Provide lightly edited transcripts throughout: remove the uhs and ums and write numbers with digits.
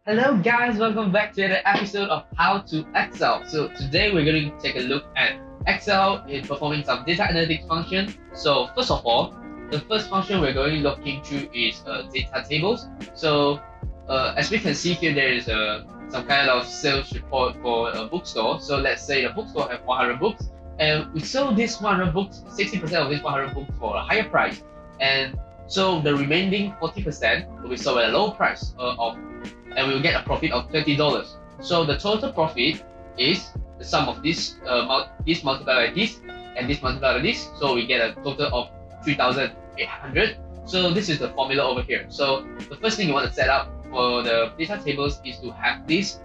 Hello guys, welcome back to another episode of How to Excel. So today we're going to take a look at Excel in performing some data analytics function. So first of all, the first function we're going to look into is data tables. So as we can see here, there is some kind of sales report for a bookstore. So let's say the bookstore have 100 books and we sold this 100 books, 60% of these 100 books for a higher price. And so the remaining 40% will be sold at a low price and we will get a profit of $20. So the total profit is the sum of this multiplied by this and this multiplied by this. So we get a total of 3,800. So this is the formula over here. So the first thing you want to set up for the data tables is to have this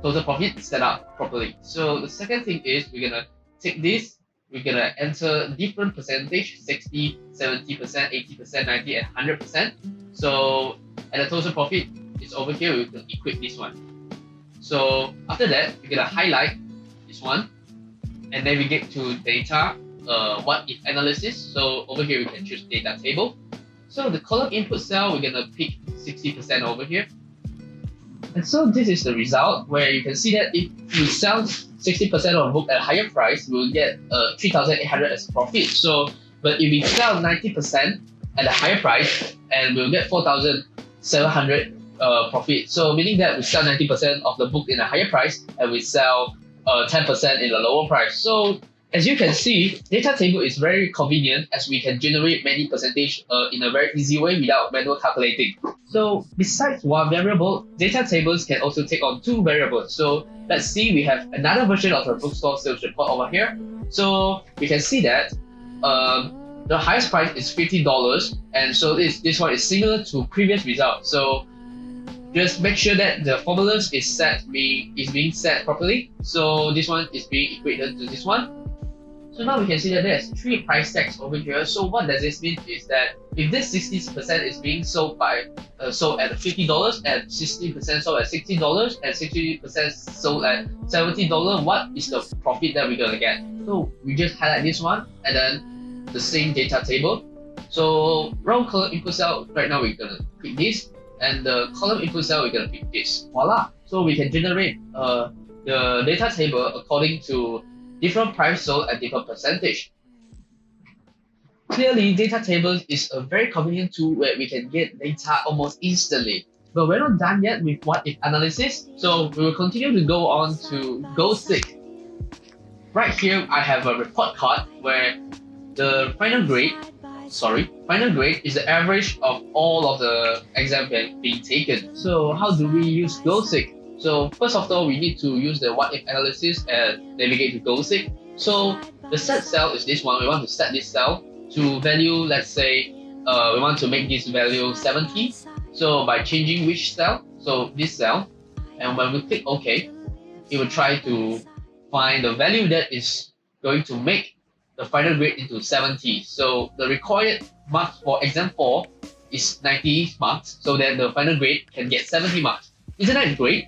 total profit set up properly. So the second thing is we're gonna take this, we're gonna enter different percentage, 60, 70%, 80%, 90, and 100%. So and the total profit is over here, we can equate this one. So after that, we're gonna highlight this one and navigate to data, what if analysis. So over here, we can choose data table. So the column input cell, we're gonna pick 60% over here. And so this is the result where you can see that if we sell 60% of a book at a higher price, we'll get 3,800 as profit. So, but if we sell 90% at a higher price, and we'll get 4,700 profit. So meaning that we sell 90% of the book in a higher price and we sell 10% in a lower price. So as you can see, data table is very convenient as we can generate many percentage in a very easy way without manual calculating. So besides one variable, data tables can also take on two variables. So let's see, we have another version of the bookstore sales report over here. So we can see that the highest price is $50, and so this one is similar to previous results. So just make sure that the formulas is being set properly. So this one is being equated to this one. So now we can see that there's three price tags over here. So what does this mean is that if this 60% is being sold at $50 and 60% sold at $60 and 60% sold at $70, what is the profit that we're gonna get? So we just highlight this one and then the same data table. So row column input cell, right now we're gonna pick this, and the column input cell we're gonna pick this. Voila! So we can generate the data table according to different price sold at different percentage. Clearly, data tables is a very convenient tool where we can get data almost instantly. But we're not done yet with what if analysis, so we will continue to go on to goal 6. Right here, I have a report card where the final grade is the average of all of the exams being taken. So how do we use goal 6? So first of all, we need to use the what if analysis and navigate to goal 6. So the set cell is this one. We want to set this cell to value, let's say, we want to make this value 70. So by changing which cell, so this cell, and when we click OK, it will try to find the value that is going to make the final grade into 70. So the required marks for exam 4 is 90 marks, so that the final grade can get 70 marks. Isn't that great?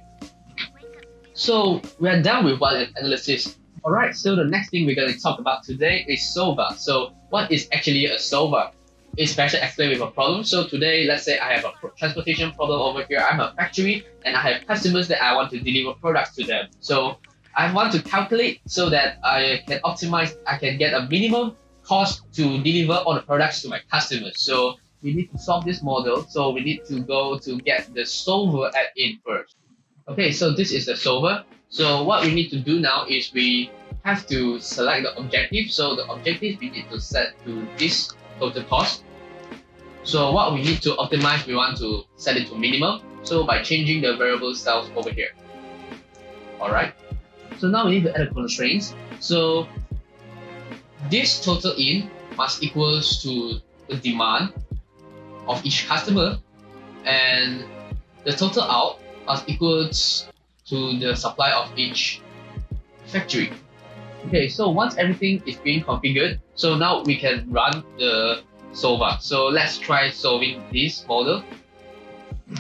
So we are done with what if analysis. Alright, so the next thing we're going to talk about today is solver. So what is actually a solver? It's better explained with a problem. So today, let's say I have a transportation problem over here. I'm a factory and I have customers that I want to deliver products to them. So I want to calculate so that I can optimize, I can get a minimum cost to deliver all the products to my customers. So we need to solve this model. So we need to go to get the solver add-in first. Okay, so this is the solver. So what we need to do now is we have to select the objective. So the objective we need to set to this total cost. So what we need to optimize, we want to set it to minimum. So by changing the variable cells over here. Alright. So now we need to add a constraints. So this total in must equals to the demand of each customer, and the total out must equals to the supply of each factory. Okay, so once everything is being configured, so now we can run the solver. So let's try solving this model.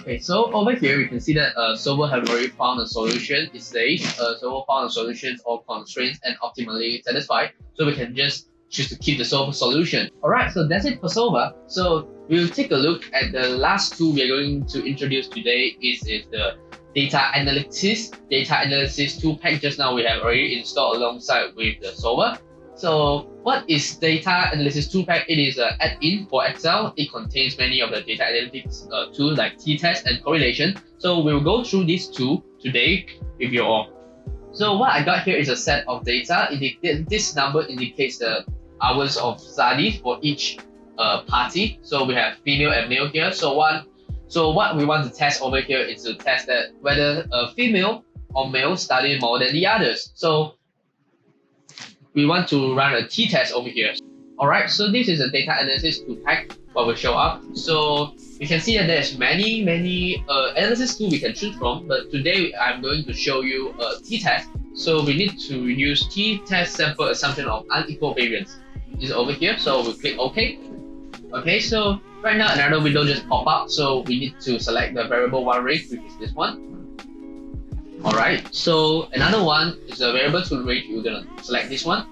Okay, so over here we can see that solver have already found a solution. It says solver found a solution all constraints and optimally satisfied. So we can just choose to keep the solver solution. Alright, so that's it for solver. So we'll take a look at the last tool we're going to introduce today. Is the data analysis tool pack just now we have already installed alongside with the solver. So what is data analysis tool pack? It is an add-in for Excel. It contains many of the data analytics tools like t-test and correlation. So we will go through these two today with you all. So what I got here is a set of data. This number indicates the hours of study for each party. So we have female and male here. So what we want to test over here is to test that whether a female or male study more than the others. So we want to run a t-test over here. Alright, so this is a data analysis tool pack what will show up. So you can see that there's many analysis tools we can choose from, but today I'm going to show you a t-test. So we need to use t-test sample assumption of unequal variance. Is over here, so we click OK. Okay, so right now another window just pop up, so we need to select the variable one range, which is this one. Alright, so another one is a variable tool range. We're gonna select this one.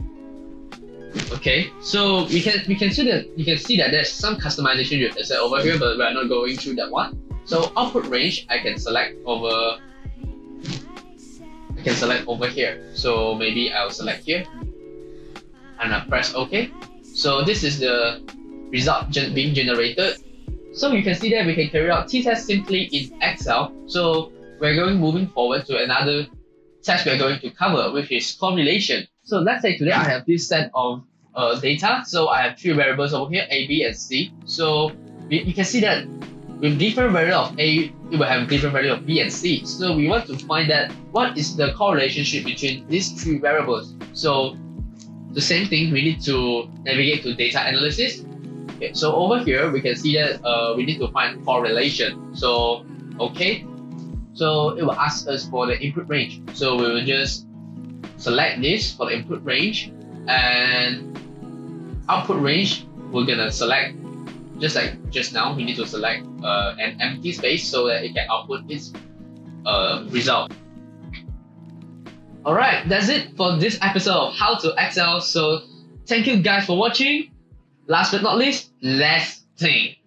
Okay, so we can see that there's some customization with Excel over here, but we're not going through that one. So output range I can select over here. So maybe I'll select here and I press OK. So this is the result being generated. So you can see that we can carry out t-test simply in Excel. So we're moving forward to another test we're going to cover, which is correlation. So let's say today I have this set of data. So I have three variables over here, A, B, and C. So you can see that with different value of A, it will have different value of B and C. So we want to find that what is the correlationship between these three variables. So the same thing, we need to navigate to data analysis. Okay, so over here we can see that we need to find correlation. So okay, so it will ask us for the input range. So we will just select this for the input range, and output range we're gonna select just like just now. We need to select an empty space so that it can output its result. Alright, that's it for this episode of How to Excel. So thank you guys for watching. Last but not least, let's think.